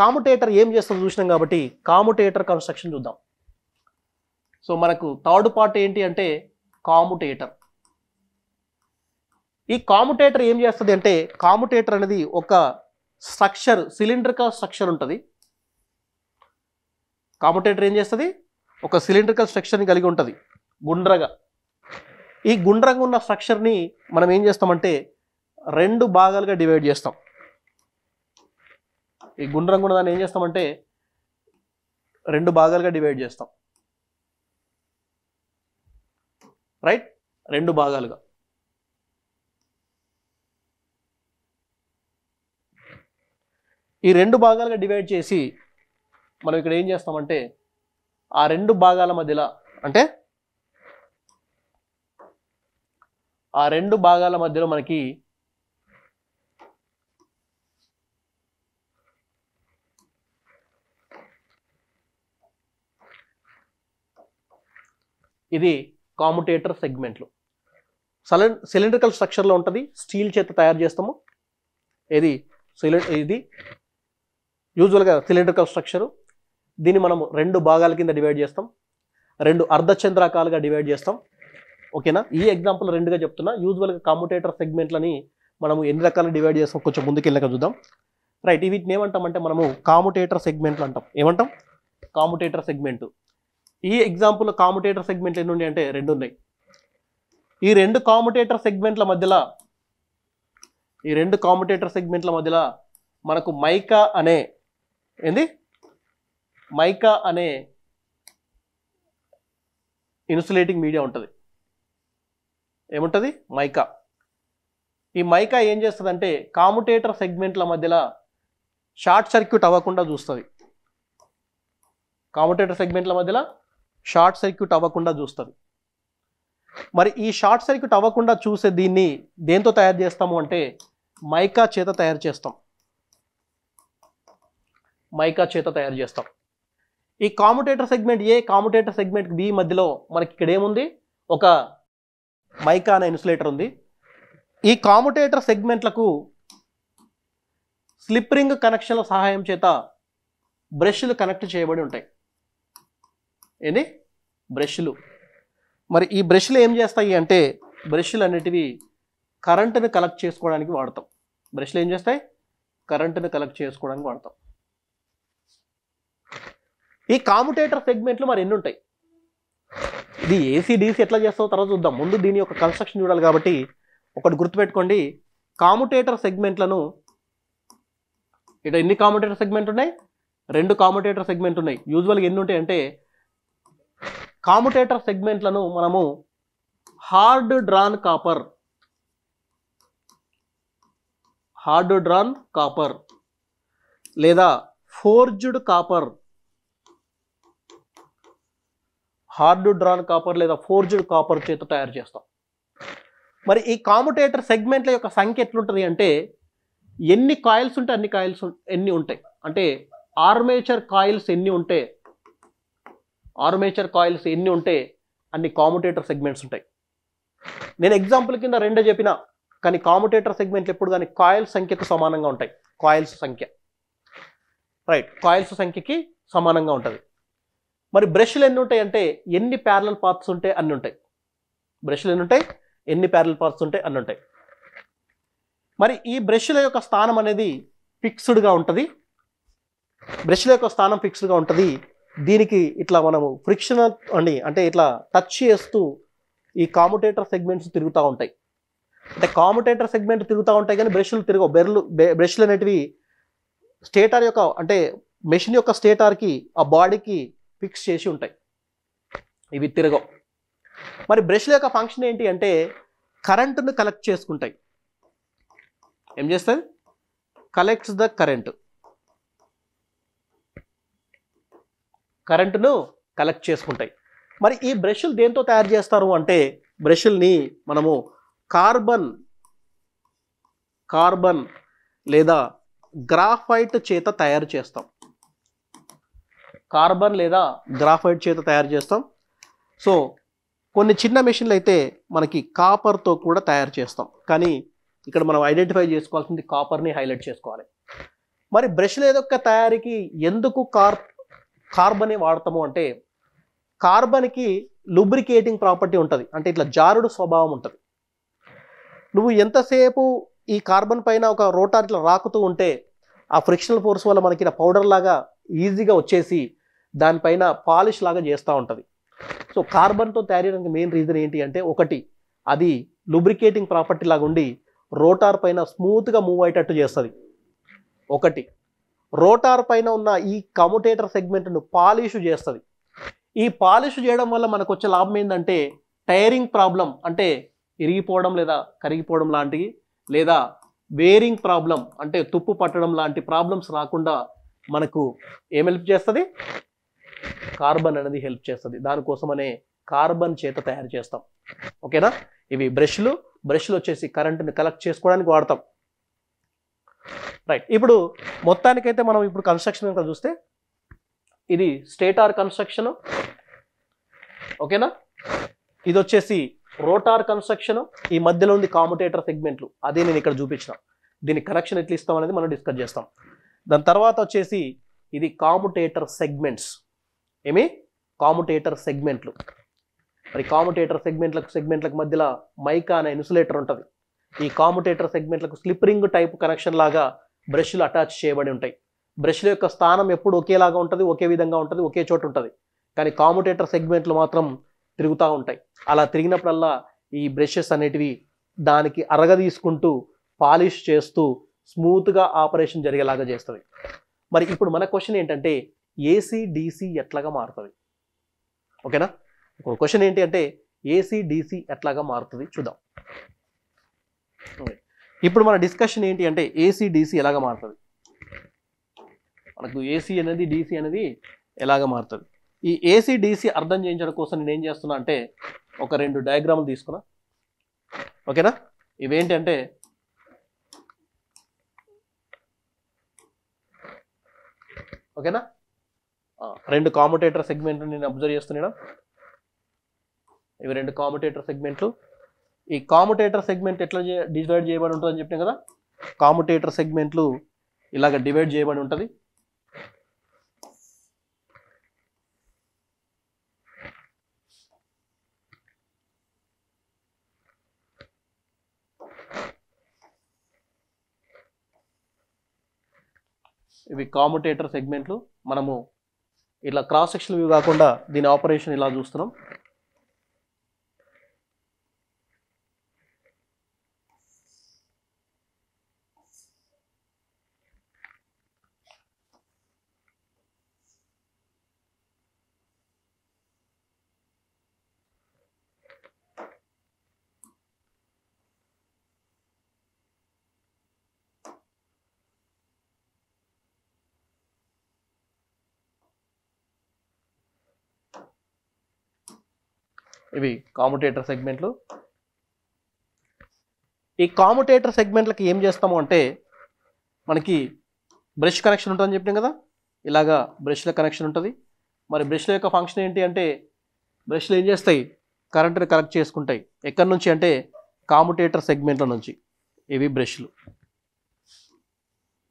Speaker 1: కాముటేటర్ ఏం చేస్తుందో చూసినాం కాబట్టి కాముటేటర్ కన్స్ట్రక్షన్ చూద్దాం. సో మనకు థర్డ్ పార్ట్ ఏంటి అంటే కాముటేటర్. ఈ కాముటేటర్ ఏం చేస్తుంది అంటే కాముటేటర్ అనేది ఒక స్ట్రక్చర్, సిలిండ్రికల్ స్ట్రక్చర్ ఉంటుంది. కాముటేటర్ ఏం చేస్తుంది? ఒక సిలిండ్రికల్ స్ట్రక్చర్ని కలిగి ఉంటుంది గుండ్రగా. ఈ గుండ్రంగా ఉన్న స్ట్రక్చర్ని మనం ఏం చేస్తామంటే రెండు భాగాలుగా డివైడ్ చేస్తాం. ఈ గుండ్రంగా ఉన్న దాన్ని ఏం చేస్తామంటే రెండు భాగాలుగా డివైడ్ చేస్తాం. రైట్, రెండు భాగాలుగా. ఈ రెండు భాగాలుగా డివైడ్ చేసి మనం ఇక్కడ ఏం చేస్తామంటే ఆ రెండు భాగాల మధ్యలో అంటే ఆ రెండు భాగాల మధ్యలో మనకి ఇది కాముటేటర్ సెగ్మెంట్లు. సిలిండ్రికల్ స్ట్రక్చర్లో ఉంటుంది, స్టీల్ చేత తయారు చేస్తాము. ఇది యూజువల్గా సిలిండ్రికల్ స్ట్రక్చరు. దీన్ని మనం రెండు భాగాల కింద డివైడ్ చేస్తాం, రెండు అర్ధచంద్రాకాలుగా డివైడ్ చేస్తాం. ఓకేనా, ఈ ఎగ్జాంపుల్ రెండుగా చెప్తున్నా. యూజువల్గా కాముటేటర్ సెగ్మెంట్లని మనము ఎన్ని రకాలు డివైడ్ చేస్తాం కొంచెం ముందుకెళ్ళక చూద్దాం. రైట్, వీటిని ఏమంటామంటే మనము కాముటేటర్ సెగ్మెంట్లు అంటాం. ఏమంటాం? కాముటేటర్ సెగ్మెంట్. ఈ ఎగ్జాంపుల్ కాముటేటర్ సెగ్మెంట్లు ఎన్ని ఉన్నాయి అంటే రెండు ఉన్నాయి. ఈ రెండు కాముటేటర్ సెగ్మెంట్ల మధ్యలో మనకు మైకా అనే ఇన్సులేటింగ్ మీడియా ఉంటుంది. ఏముంటుంది? మైకా. ఈ మైకా ఏం చేస్తుందంటే కాముటేటర్ సెగ్మెంట్ల మధ్యలో షార్ట్ సర్క్యూట్ అవ్వకుండా చూస్తుంది. మరి ఈ షార్ట్ సర్క్యూట్ అవ్వకుండా చూసే దీన్ని దేంతో తయారు చేస్తాము అంటే మైకా చేత తయారు చేస్తాం. ఈ కాముటేటర్ సెగ్మెంట్ ఏ, కాముటేటర్ సెగ్మెంట్ బి మధ్యలో మనకి ఇక్కడ ఏముంది? ఒక మైకా అనే ఇన్సులేటర్ ఉంది. ఈ కాముటేటర్ సెగ్మెంట్లకు స్లిప్ రింగ్ కనెక్షన్ల సహాయం చేత బ్రష్లు కనెక్ట్ చేయబడి ఉంటాయి. ఏంది? బ్రష్లు. మరి ఈ బ్రష్లు ఏం చేస్తాయి అంటే బ్రష్లు అనేటివి కరెంటుని కలెక్ట్ చేసుకోవడానికి వాడతాం. ఈ కాముటేటర్ సెగ్మెంట్లు మరి ఎన్ని ఉంటాయి? ఇది ఏసీ డీసీ ఎట్లా చేస్తావో తర్వాత చూద్దాం. ముందు దీని యొక్క కన్స్ట్రక్షన్ చూడాలి కాబట్టి ఒకటి గుర్తుపెట్టుకోండి. కాముటేటర్ సెగ్మెంట్లను ఇక్కడ ఎన్ని కాముటేటర్ సెగ్మెంట్ ఉన్నాయి? రెండు కాముటేటర్ సెగ్మెంట్ ఉన్నాయి. యూజువల్గా ఎన్ని ఉంటాయి అంటే కాముటేటర్ సెగ్మెంట్లను మనము హార్డ్ డ్రాన్ కాపర్ లేదా ఫోర్జ్డ్ కాపర్ చేత తయారు చేస్తాం. మరి ఈ కాముటేటర్ సెగ్మెంట్ల యొక్క సంఖ్య ఎట్లుంటుంది అంటే ఎన్ని కాయిల్స్ ఉంటే అన్ని కాయిల్స్ ఎన్ని ఉంటాయి అంటే ఆర్మేచర్ కాయిల్స్ ఎన్ని ఉంటే అన్ని కాముటేటర్ సెగ్మెంట్స్ ఉంటాయి. నేను ఎగ్జాంపుల్ కింద రెండే చెప్పిన, కానీ కాముటేటర్ సెగ్మెంట్లు ఎప్పుడు కానీ కాయిల్స్ సంఖ్యకు సమానంగా ఉంటాయి. కాయిల్స్ సంఖ్యకి సమానంగా ఉంటుంది. మరి బ్రష్లు ఎన్ని ఉంటాయి అంటే ఎన్ని ప్యారలల్ పాత్స్ ఉంటే అన్ని ఉంటాయి. మరి ఈ బ్రష్ల యొక్క స్థానం అనేది ఫిక్స్డ్గా ఉంటుంది. దీనికి ఇట్లా మనము ఫ్రిక్షన్ అంటే ఇట్లా టచ్ చేస్తూ ఈ కాముటేటర్ సెగ్మెంట్స్ తిరుగుతూ ఉంటాయి. అంటే కాముటేటర్ సెగ్మెంట్ తిరుగుతూ ఉంటాయి కానీ బ్రష్లు తిరగవు. బ్రష్లు అనేటివి స్టేటర్ యొక్క అంటే మెషిన్ యొక్క స్టేటర్కి ఆ బాడీకి ఫిక్స్ చేసి ఉంటాయి, ఇవి తిరగవు. మరి బ్రష్ల యొక్క ఫంక్షన్ ఏంటి అంటే కరెంటును కలెక్ట్ చేసుకుంటాయి. ఏం చేస్తుంది? కలెక్ట్స్ ద కరెంటును కలెక్ట్ చేసుకుంటాయి. మరి ఈ బ్రష్లు దేంతో తయారు చేస్తారు అంటే బ్రష్ల్ని మనము కార్బన్ లేదా గ్రాఫైట్ చేత తయారు చేస్తాం. సో కొన్ని చిన్న మెషిన్లు అయితే మనకి కాపర్తో కూడా తయారు చేస్తాం. కానీ ఇక్కడ మనం ఐడెంటిఫై చేసుకోవాల్సింది కాపర్ని హైలైట్ చేసుకోవాలి. మరి బ్రష్ల యొక్క తయారీకి ఎందుకు కార్బన్ వాడతాము అంటే కార్బన్కి లూబ్రికేటింగ్ ప్రాపర్టీ ఉంటుంది. అంటే ఇట్లా జారుడు స్వభావం ఉంటుంది. నువ్వు ఎంతసేపు ఈ కార్బన్ పైన ఒక రోటార్ ఇట్లా రాకుతూ ఉంటే ఆ ఫ్రిక్షనల్ ఫోర్స్ వల్ల మనకి ఇలా పౌడర్ లాగా ఈజీగా వచ్చేసి దానిపైన పాలిష్ లాగా చేస్తూ ఉంటుంది. సో కార్బన్తో తయారీయడానికి మెయిన్ రీజన్ ఏంటి అంటే ఒకటి అది లూబ్రికేటింగ్ ప్రాపర్టీ లాగా ఉండి రోటార్ పైన స్మూత్గా మూవ్ అయ్యేటట్టు చేస్తుంది. ఒకటి రోటార్ పైన ఉన్న ఈ కమ్యుటేటర్ సెగ్మెంట్ను పాలిష్ చేస్తుంది. ఈ పాలిష్ చేయడం వల్ల మనకు వచ్చే లాభం ఏంటంటే టైరింగ్ ప్రాబ్లం అంటే ఇరిగిపోవడం లేదా కరిగిపోవడం లాంటివి, లేదా వేరింగ్ ప్రాబ్లం అంటే తుప్పు పట్టడం లాంటి ప్రాబ్లమ్స్ రాకుండా మనకు ఏం హెల్ప్ చేస్తుంది? కార్బన్ అనేది హెల్ప్ చేస్తుంది. దానికోసమనే కార్బన్ చేత తయారు చేస్తాం. ఓకేనా? ఇవి బ్రష్లు వచ్చేసి కరెంటుని కలెక్ట్ చేసుకోవడానికి వాడతాం. రైట్. ఇప్పుడు మొత్తానికైతే మనం ఇప్పుడు కన్స్ట్రక్షన్ కనుక చూస్తే ఇది స్టేటార్ కన్స్ట్రక్షన్. ఓకేనా? ఇది వచ్చేసి రోటార్ కన్స్ట్రక్షన్. ఈ మధ్యలో ఉంది కాముటేటర్ సెగ్మెంట్లు, అదే నేను ఇక్కడ చూపించిన. దీని కనెక్షన్ ఎట్లా ఇస్తాం అనేది మనం డిస్కస్ చేస్తాం. దాని తర్వాత వచ్చేసి ఇది కాముటేటర్ సెగ్మెంట్స్. ఏమి? కాముటేటర్ సెగ్మెంట్లు. మరి కాముటేటర్ సెగ్మెంట్లకు మధ్యలో మైకా అనే ఇన్సులేటర్ ఉంటుంది. ఈ కాముటేటర్ సెగ్మెంట్లకు స్లిప్ రింగ్ టైప్ కనెక్షన్ లాగా బ్రష్లు అటాచ్ చేయబడి ఉంటాయి. బ్రష్ల యొక్క స్థానం ఎప్పుడు ఒకేలాగా ఉంటుంది, ఒకే విధంగా ఉంటుంది, ఒకే చోటు ఉంటుంది. కానీ కాముటేటర్ సెగ్మెంట్లు మాత్రం తిరుగుతూ ఉంటాయి. అలా తిరిగినప్పుడల్లా ఈ బ్రషెస్ అనేటివి దానికి అరగదీసుకుంటూ పాలిష్ చేస్తూ స్మూత్గా ఆపరేషన్ జరిగేలాగా చేస్తుంది. మరి ఇప్పుడు మన క్వశ్చన్ ఏంటంటే ఏసీ డీసీ ఎట్లాగా మారుతుంది? ఓకేనా? ఇప్పుడు క్వశ్చన్ ఏంటి అంటే ఏసీ డీసీ ఎట్లాగా మారుతుంది చూద్దాం. ఇప్పుడు మన డిస్కషన్ ఏంటి అంటే ఏసీ డీసీ ఎలాగా మారుతుంది, మనకు ఏసీ అనేది డీసీ అనేది ఎలాగా మారుతుంది. ఈ ఏసీ డీసీ అర్థం చేయించడం కోసం నేను ఏం చేస్తున్నా అంటే ఒక 2 డయాగ్రాములు తీసుకున్నా. ఓకేనా? ఇవేంటంటే ఓకేనా 2 కాముటేటర్ సెగ్మెంట్లు నేను అబ్జర్వ్ చేస్తున్నాను. ఇవి 2 కాముటేటర్ సెగ్మెంట్లు. ఈ కాముటేటర్ సెగ్మెంట్ ఎట్లా డివైడ్ చేయబడి ఉంటుందని చెప్పినా కదా. కాముటేటర్ సెగ్మెంట్లు ఇలాగ డివైడ్ చేయబడి ఉంటుంది. ఇవి కాముటేటర్ సెగ్మెంట్లు. మనము ఇట్లా క్రాస్ సెక్షన్ వ్యూ కాకుండా దీని ఆపరేషన్ ఇలా చూస్తున్నాం. ఇవి కాముటేటర్ సెగ్మెంట్లు. ఈ కాముటేటర్ సెగ్మెంట్లకి ఏం చేస్తాము అంటే మనకి బ్రష్ కనెక్షన్ ఉంటుందని చెప్పినాం కదా. ఇలాగా బ్రష్ల కనెక్షన్ ఉంటుంది. మరి బ్రష్ల యొక్క ఫంక్షన్ ఏంటి అంటే బ్రష్లు ఏం చేస్తాయి, కరెంటుని కనెక్ట్ చేసుకుంటాయి. ఎక్కడి నుంచి అంటే కాముటేటర్ సెగ్మెంట్ల నుంచి. ఇవి బ్రష్లు,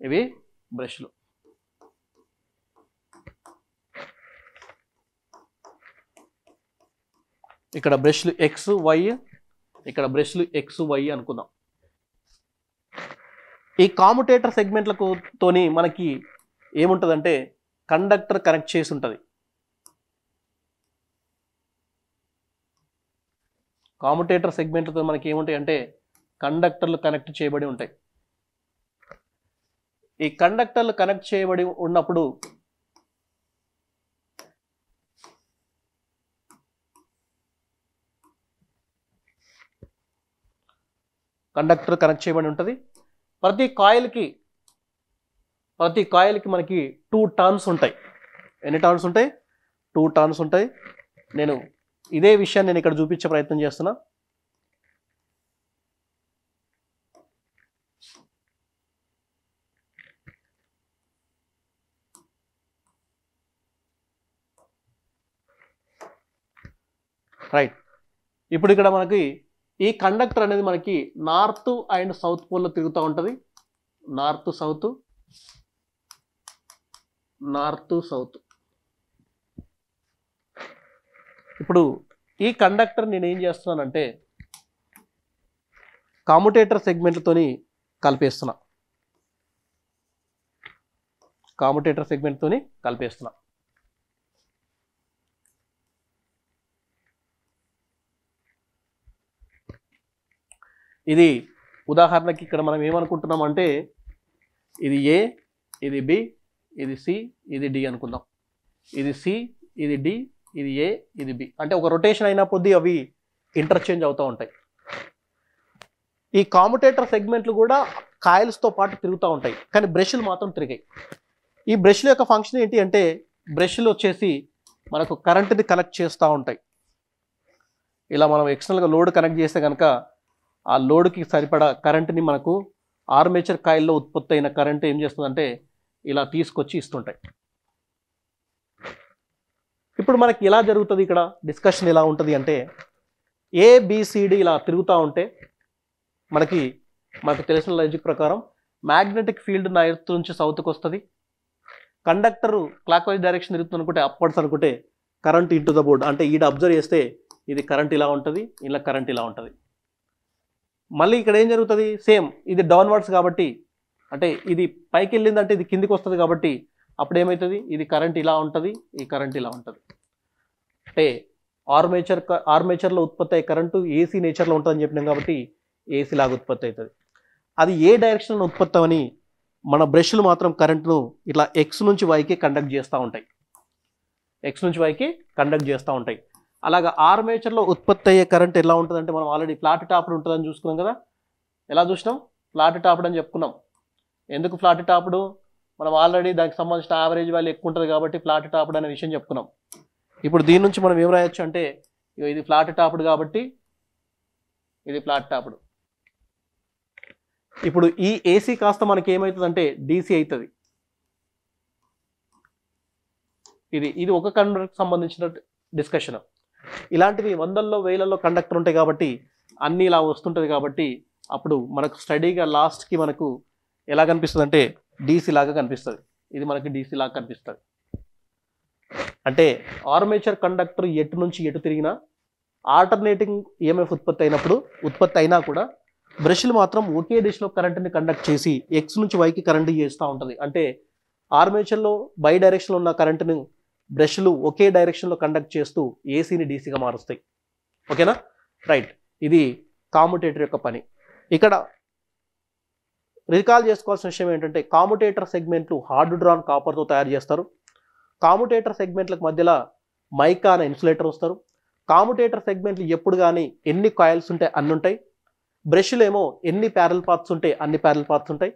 Speaker 1: ఇవి బ్రష్లు. ఇక్కడ బ్రష్లు ఎక్స్ వై, ఇక్కడ బ్రష్లు ఎక్స్ వై అనుకుందాం. ఈ కాముటేటర్ సెగ్మెంట్లకు తోని మనకి ఏముంటుందంటే కండక్టర్ కనెక్ట్ చేసి ఉంటుంది. కాముటేటర్ సెగ్మెంట్లతో మనకి ఏముంటాయి అంటే కండక్టర్లు కనెక్ట్ చేయబడి ఉంటాయి. ఈ కండక్టర్లు కనెక్ట్ చేయబడి ఉన్నప్పుడు కండక్టర్ కనెక్ట్ చేయబడి ఉంటుంది. ప్రతి కాయిల్కి మనకి 2 టర్న్స్ ఉంటాయి. ఎన్ని టర్న్స్ ఉంటాయి? 2 టర్న్స్ ఉంటాయి. నేను ఇదే విషయాన్ని నేను ఇక్కడ చూపించే ప్రయత్నం చేస్తున్నా. రైట్. ఇప్పుడు ఇక్కడ మనకి ఈ కండక్టర్ అనేది మనకి నార్త్ అండ్ సౌత్ పోల్లో తిరుగుతూ ఉంటుంది. North south. ఇప్పుడు ఈ కండక్టర్ నేను ఏం చేస్తున్నానంటే కాముటేటర్ సెగ్మెంట్లతోని కలిపేస్తున్నా. ఇది ఉదాహరణకి ఇక్కడ మనం ఏమనుకుంటున్నాం అంటే ఇది ఏ, ఇది బి, ఇది సి, ఇది డి అనుకుందాం. ఇది సి, ఇది డి, ఇది ఏ, ఇది బి. అంటే ఒక రొటేషన్ అయిన కొద్దీ అవి ఇంటర్చేంజ్ అవుతూ ఉంటాయి. ఈ కాముటేటర్ సెగ్మెంట్లు కూడా కాయిల్స్తో పాటు తిరుగుతూ ఉంటాయి, కానీ బ్రష్లు మాత్రం తిరిగాయి. ఈ బ్రష్ల యొక్క ఫంక్షన్ ఏంటి అంటే బ్రష్లు వచ్చేసి మనకు కరెంటుని కలెక్ట్ చేస్తూ ఉంటాయి. ఇలా మనం ఎక్స్టర్నల్గా లోడ్ కనెక్ట్ చేస్తే కనుక ఆ లోడ్కి సరిపడా కరెంటుని మనకు ఆర్మేచర్ కాయిల్లో ఉత్పత్తి అయిన కరెంటు ఏం చేస్తుందంటే ఇలా తీసుకొచ్చి ఇస్తుంటాయి. ఇప్పుడు మనకి ఎలా జరుగుతుంది, ఇక్కడ డిస్కషన్ ఎలా ఉంటుంది అంటే ఏబిసిడి ఇలా తిరుగుతూ ఉంటే మనకు తెలిసిన లాజిక్ ప్రకారం మ్యాగ్నెటిక్ ఫీల్డ్ నార్త్ నుంచి సౌత్కి వస్తుంది. కండక్టర్ క్లాక్ వైజ్ డైరెక్షన్ తిరుగుతుంది అనుకుంటే అప్వర్డ్స్ అనుకుంటే కరెంట్ ఇంటూ ద బోర్డ్, అంటే ఈడ అబ్జర్వ్ చేస్తే ఇది కరెంట్ ఇలా ఉంటుంది, ఇలా కరెంట్ ఇలా ఉంటుంది. మళ్ళీ ఇక్కడ ఏం జరుగుతుంది, సేమ్ ఇది డౌన్వర్డ్స్ కాబట్టి, అంటే ఇది పైకి వెళ్ళిందంటే ఇది కిందికి వస్తుంది కాబట్టి అప్పుడు ఏమవుతుంది, ఇది కరెంట్ ఇలా ఉంటుంది, ఈ కరెంట్ ఇలా ఉంటుంది. అంటే ఆర్మేచర్లో ఉత్పత్తి అయ్యే కరెంటు ఏసీ నేచర్లో ఉంటుందని చెప్పినాం కాబట్టి ఏసీ లాగా ఉత్పత్తి అవుతుంది. అది ఏ డైరెక్షన్లో ఉత్పత్తి అని మన బ్రష్లు మాత్రం కరెంటును ఇట్లా ఎక్స్ నుంచి వైకి కండక్ట్ చేస్తూ ఉంటాయి, ఎక్స్ నుంచి వైకి కండక్ట్ చేస్తూ ఉంటాయి. అలాగా ఆర్మేచర్లో ఉత్పత్తి అయ్యే కరెంట్ ఎలా ఉంటుందంటే మనం ఆల్రెడీ ఫ్లాట్ టాప్డ్ ఉంటుందని చూసుకున్నాం కదా. ఎలా చూసినాం, ఫ్లాట్ టాప్డ్ అని చెప్పుకున్నాం. ఎందుకు ఫ్లాట్ టాప్డ్, మనం ఆల్రెడీ దానికి సంబంధించిన యావరేజ్ వాల్యూ ఎక్కువ ఉంటుంది కాబట్టి ఫ్లాట్ టాప్డ్ అనే విషయం చెప్పుకున్నాం. ఇప్పుడు దీని నుంచి మనం ఏం రాయొచ్చు అంటే ఇది ఫ్లాట్ టాప్డ్ కాబట్టి ఇది ఫ్లాట్ టాప్డ్. ఇప్పుడు ఈ ఏసీ కాస్త మనకి ఏమవుతుందంటే డీసీ అవుతుంది. ఇది ఒక కండక్టర్కి సంబంధించిన డిస్కషన్. ఇలాంటివి వందల్లో వేలల్లో కండక్టర్ ఉంటాయి కాబట్టి అన్నీ ఇలా వస్తుంటుంది కాబట్టి అప్పుడు మనకు స్టడీగా లాస్ట్కి మనకు ఎలా కనిపిస్తుంది అంటే డీసీ లాగా కనిపిస్తుంది. ఇది మనకి డీసీ లాగా కనిపిస్తుంది. అంటే ఆర్మేచర్ కండక్టర్ ఎటు నుంచి ఎటు తిరిగినా ఆల్టర్నేటింగ్ ఈఎంఎఫ్ ఉత్పత్తి అయినా కూడా బ్రష్లు మాత్రం ఒకే దిశలో కరెంటుని కండక్ట్ చేసి ఎక్స్ నుంచి వైకి కరెంటు చేస్తూ ఉంటుంది. అంటే ఆర్మేచర్లో బై డైరెక్షన్లో ఉన్న కరెంటుని బ్రష్లు ఒకే డైరెక్షన్లో కండక్ట్ చేస్తూ ఏసీని డీసీగా మారుస్తాయి. ఓకేనా, రైట్. ఇది కామ్యుటేటర్ యొక్క పని. ఇక్కడ రికాల్ చేసుకోవాల్సిన విషయం ఏంటంటే కామ్యుటేటర్ సెగ్మెంట్లు హార్డ్ డ్రాన్ కాపర్తో తయారు చేస్తారు. కామ్యుటేటర్ సెగ్మెంట్లకు మధ్యలో మైకా అనే ఇన్సులేటర్ వస్తారు. కామ్యుటేటర్ సెగ్మెంట్లు ఎప్పుడు కానీ ఎన్ని కాయిల్స్ ఉంటే అన్ని ఉంటాయి. బ్రష్లు ఏమో ఎన్ని ప్యారల్ పాత్స్ ఉంటే అన్ని ప్యారల్ పాత్స్ ఉంటాయి.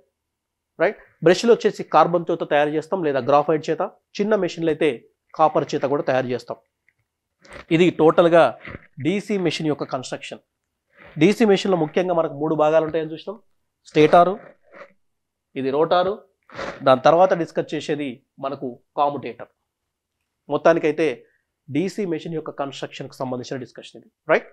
Speaker 1: రైట్. బ్రష్లు వచ్చేసి కార్బన్ చేత తయారు చేస్తాం లేదా గ్రాఫైట్ చేత, చిన్న మెషిన్లు అయితే కాపర్ చేత కూడా తయారు చేస్తాం. ఇది టోటల్గా డీసీ మెషిన్ యొక్క కన్స్ట్రక్షన్. డీసీ మెషిన్లో ముఖ్యంగా మనకు 3 భాగాలు ఉంటాయని చూసినాం. స్టేటారు, ఇది రోటారు, దాని తర్వాత డిస్కస్ చేసేది మనకు కామ్యుటేటర్. మొత్తానికైతే డీసీ మెషిన్ యొక్క కన్స్ట్రక్షన్కి సంబంధించిన డిస్కషన్ ఇది, రైట్.